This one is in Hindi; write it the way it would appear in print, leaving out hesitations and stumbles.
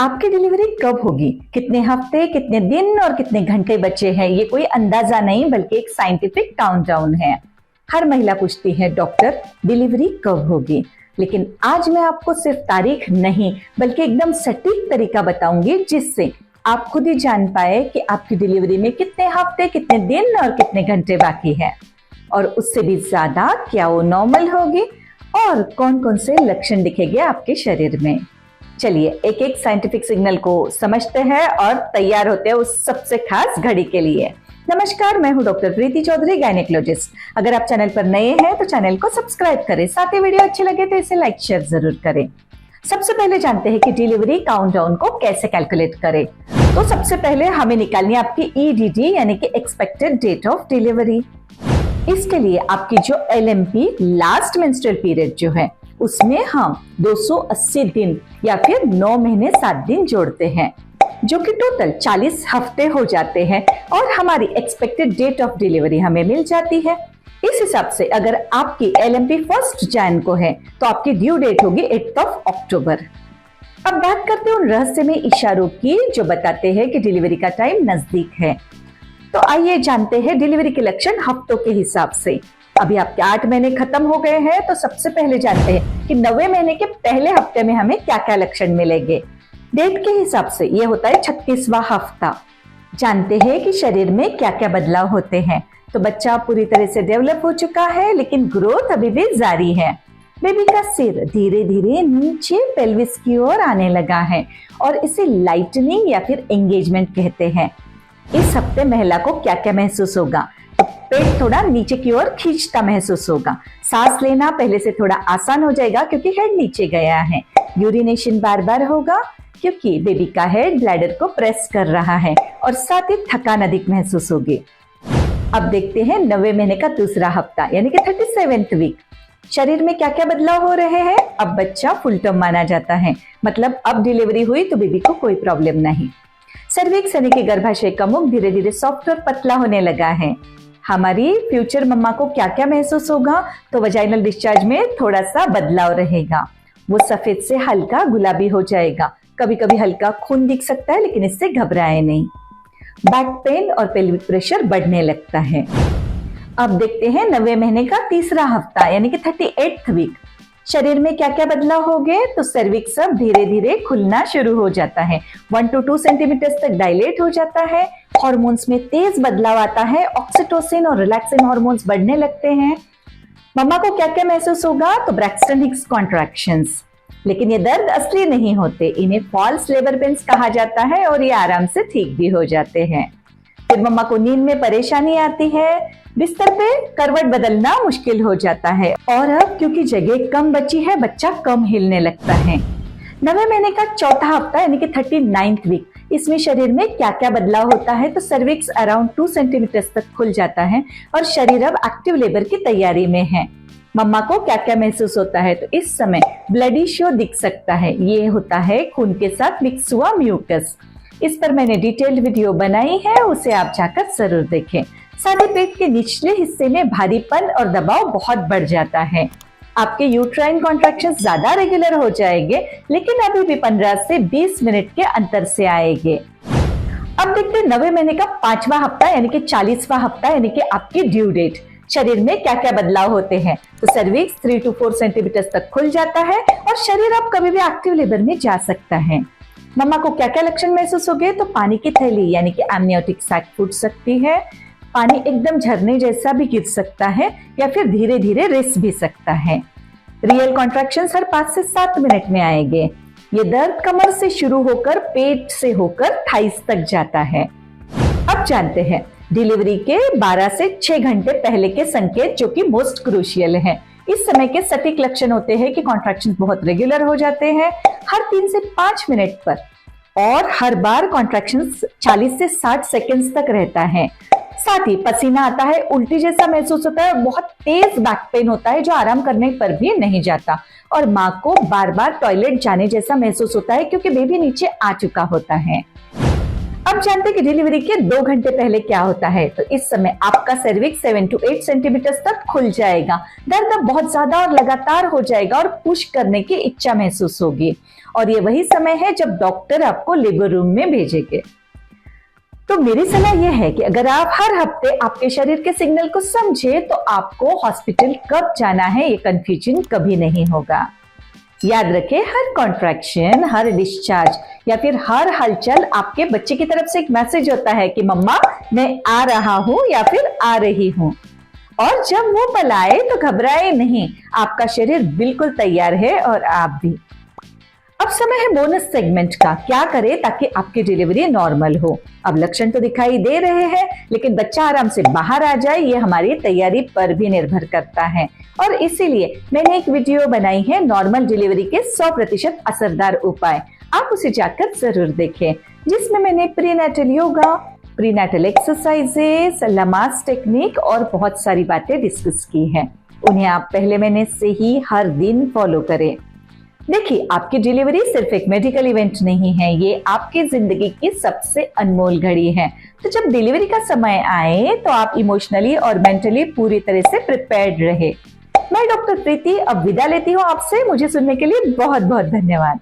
आपकी डिलीवरी कब होगी, कितने हफ्ते, कितने दिन और कितने घंटे बचे हैं, ये कोई अंदाजा नहीं बल्कि एक साइंटिफिक काउंटडाउन है। हर महिला पूछती है, डॉक्टर डिलीवरी कब होगी। लेकिन आज मैं आपको सिर्फ तारीख नहीं बल्कि एकदम सटीक तरीका बताऊंगी जिससे आप खुद ही जान पाए कि आपकी डिलीवरी में कितने हफ्ते, कितने दिन और कितने घंटे बाकी है। और उससे भी ज्यादा क्या वो नॉर्मल होगी और कौन कौन से लक्षण दिखेंगे आपके शरीर में। चलिए एक एक साइंटिफिक सिग्नल को समझते हैं और तैयार होते हैं उस सबसे खास घड़ी के लिए। नमस्कार, मैं हूं डॉक्टर प्रीति चौधरी, गायनेकोलॉजिस्ट। अगर आप चैनल पर नए हैं तो चैनल को सब्सक्राइब करें, साथ ही वीडियो अच्छी लगे तो इसे लाइक शेयर जरूर करें। सबसे पहले जानते हैं कि डिलीवरी काउंटडाउन को कैसे कैलकुलेट करें। तो सबसे पहले हमें निकालनी है आपकी ईडीडी यानी कि एक्सपेक्टेड डेट ऑफ डिलीवरी। इसके लिए आपकी जो LMP लास्ट मेंस्ट्रुअल पीरियड जो है उसमें हम 280 दिन या फिर 9 महीने 7 दिन जोड़ते हैं, जो कि टोटल 40 हफ्ते हो जाते हैं और हमारी एक्सपेक्टेड डेट ऑफ डिलीवरी हमें मिल जाती है। इस हिसाब से अगर आपकी LMP 1 जनवरी को है तो आपकी ड्यू डेट होगी 8 अक्टूबर। अब बात करते हैं उन रहस्यमय इशारों की जो बताते हैं कि डिलीवरी का टाइम नजदीक है। तो आइए जानते हैं डिलीवरी के लक्षण हफ्तों के हिसाब से। अभी आपके 8 महीने खत्म हो गए हैं तो सबसे पहले जानते हैं कि 9वें महीने के पहले हफ्ते में हमें क्या क्या लक्षण मिलेंगे। डेट के हिसाब से ये होता है 36वां हफ्ता। जानते हैं कि शरीर में क्या क्या बदलाव होते हैं। तो बच्चा पूरी तरह से डेवलप हो चुका है लेकिन ग्रोथ अभी भी जारी है। बेबी का सिर धीरे धीरे नीचे पेल्विस की ओर आने लगा है और इसे लाइटनिंग या फिर एंगेजमेंट कहते हैं। इस हफ्ते महिला को क्या क्या महसूस होगा। तो पेट थोड़ा नीचे की ओर खींचता महसूस होगा। सांस लेना पहले से थोड़ा आसान हो जाएगा क्योंकि हेड नीचे गया है। यूरिनेशन बार बार होगा क्योंकि बेबी का हेड ब्लैडर को प्रेस कर रहा है और साथ ही थकान अधिक महसूस होगी। अब देखते हैं 9वें महीने का दूसरा हफ्ता यानी कि 37th वीक। शरीर में क्या क्या बदलाव हो रहे हैं। अब बच्चा फुल टर्म माना जाता है, मतलब अब डिलीवरी हुई तो बेबी को कोई प्रॉब्लम नहीं। सर्विक्स यानी कि गर्भाशय का मुख धीरे धीरे सॉफ्ट और पतला होने लगा है। हमारी फ्यूचर मम्मा को क्या क्या महसूस होगा। तो वजाइनल डिस्चार्ज में थोड़ा सा बदलाव रहेगा, वो सफेद से हल्का गुलाबी हो जाएगा। कभी कभी हल्का खून दिख सकता है लेकिन इससे घबराए नहीं। बैक पेन और पेल्विक प्रेशर बढ़ने लगता है। अब देखते हैं 9वें महीने का तीसरा हफ्ता यानी कि 38th वीक। शरीर में क्या क्या बदलाव हो गए। तो सर्विक्स अब धीरे धीरे खुलना शुरू हो जाता है, 1 to 2 सेंटीमीटर तक डायलेट हो जाता है। हार्मोन्स में तेज बदलाव आता है, ऑक्सीटोसिन और रिलैक्सिन हार्मोन्स बढ़ने लगते हैं। मम्मा को क्या क्या महसूस होगा। तो ब्रैक्सटन हिक्स कॉन्ट्रैक्शंस, लेकिन ये दर्द असली नहीं होते, इन्हें फॉल्स लेबर पेन्स कहा जाता है और ये आराम से ठीक भी हो जाते हैं। फिर मम्मा को नींद में परेशानी आती है, बिस्तर पे करवट बदलना मुश्किल हो जाता है और अब क्योंकि जगह कम बची है बच्चा कम हिलने लगता है। 9वें महीने का चौथा हफ्ता यानी कि 39th वीक। इसमें शरीर में क्या क्या बदलाव होता है। तो सर्विक्स अराउंड 2 सेंटीमीटर तक खुल जाता है और शरीर अब एक्टिव लेबर की तैयारी में है। मम्मा को क्या क्या महसूस होता है। तो इस समय ब्लडी शो दिख सकता है, ये होता है खून के साथ मिक्स हुआ म्यूकस। इस पर मैंने डिटेल्ड वीडियो बनाई है, उसे आप जाकर जरूर देखें। साथ ही पेट के निचले हिस्से में भारीपन और दबाव बहुत बढ़ जाता है। आपके यूट्राइन कॉन्ट्रैक्शंस ज्यादा रेगुलर हो जाएंगे लेकिन अभी भी 15 से 20 मिनट के अंतर से आएंगे। अब देखते हैं 9वें महीने का 5वां हफ्ता यानी कि 40वां हफ्ता यानी कि आपकी ड्यू डेट। शरीर में क्या क्या बदलाव होते हैं। तो सर्विक्स 3 to 4 सेंटीमीटर तक खुल जाता है और शरीर अब कभी भी एक्टिव लेबर में जा सकता है। मम्मा को क्या क्या लक्षण महसूस हो गए। तो पानी की थैली यानी कि एमनियोटिक सैक फूट सकती है, पानी एकदम झरने जैसा भी गिर सकता है या फिर धीरे धीरे रिस भी सकता है। रियल कॉन्ट्रैक्शंस हर 5 से 7 मिनट में आएंगे। ये दर्द कमर से शुरू होकर पेट से होकर थाइस तक जाता है। अब जानते हैं डिलीवरी के 12 से 6 घंटे पहले के संकेत जो कि मोस्ट क्रूशियल है। इस समय के सटीक लक्षण होते हैं कि कॉन्ट्रैक्शंस बहुत रेगुलर हो जाते हैं हर 3 से 5 मिनट पर और हर बार कॉन्ट्रैक्शंस 40 से 60 सेकंड्स तक रहता है। साथ ही पसीना आता है, उल्टी जैसा महसूस होता है, बहुत तेज बैक पेन होता है जो आराम करने पर भी नहीं जाता और माँ को बार बार टॉयलेट जाने जैसा महसूस होता है क्योंकि बेबी नीचे आ चुका होता है। अब जानते हैं कि डिलीवरी के 2 घंटे पहले क्या होता है। तो इस समय आपका सर्विक्स 7 to 8 सेंटीमीटर तक खुल जाएगा, दर्द अब बहुत ज्यादा और लगातार हो जाएगा और पुश करने की इच्छा महसूस होगी। और ये वही समय है जब डॉक्टर आपको लेबर रूम में भेजेंगे। तो मेरी सलाह यह है कि अगर आप हर हफ्ते आपके शरीर के सिग्नल को समझे तो आपको हॉस्पिटल कब जाना है ये कंफ्यूजन कभी नहीं होगा। याद रखें, हर कॉन्ट्रैक्शन, हर डिस्चार्ज या फिर हर हलचल आपके बच्चे की तरफ से एक मैसेज होता है कि मम्मा मैं आ रहा हूं या फिर आ रही हूं। और जब वो पल आए तो घबराए नहीं, आपका शरीर बिल्कुल तैयार है और आप भी। अब समय है बोनस सेगमेंट का। क्या करें ताकि आपकी डिलीवरी नॉर्मल हो। अब लक्षण तो दिखाई दे रहे हैं, लेकिन बच्चा आराम से बाहर आ जाए ये हमारी तैयारी पर भी निर्भर करता है। और इसीलिए मैंने एक वीडियो बनाई है नॉर्मल डिलीवरी के 100% असरदार उपाय, आप उसे जाकर जरूर देखें, जिसमें मैंने prenatal yoga, prenatal exercises, Lamaze technique और बहुत सारी बातें डिस्कस की हैं। उन्हें आप पहले महीने से ही हर दिन फॉलो करें। देखिए, आपकी डिलीवरी सिर्फ एक मेडिकल इवेंट नहीं है, ये आपकी जिंदगी की सबसे अनमोल घड़ी है। तो जब डिलीवरी का समय आए तो आप इमोशनली और मेंटली पूरी तरह से प्रिपेयर्ड रहे। मैं डॉक्टर प्रीति अब विदा लेती हूँ आपसे। मुझे सुनने के लिए बहुत बहुत धन्यवाद।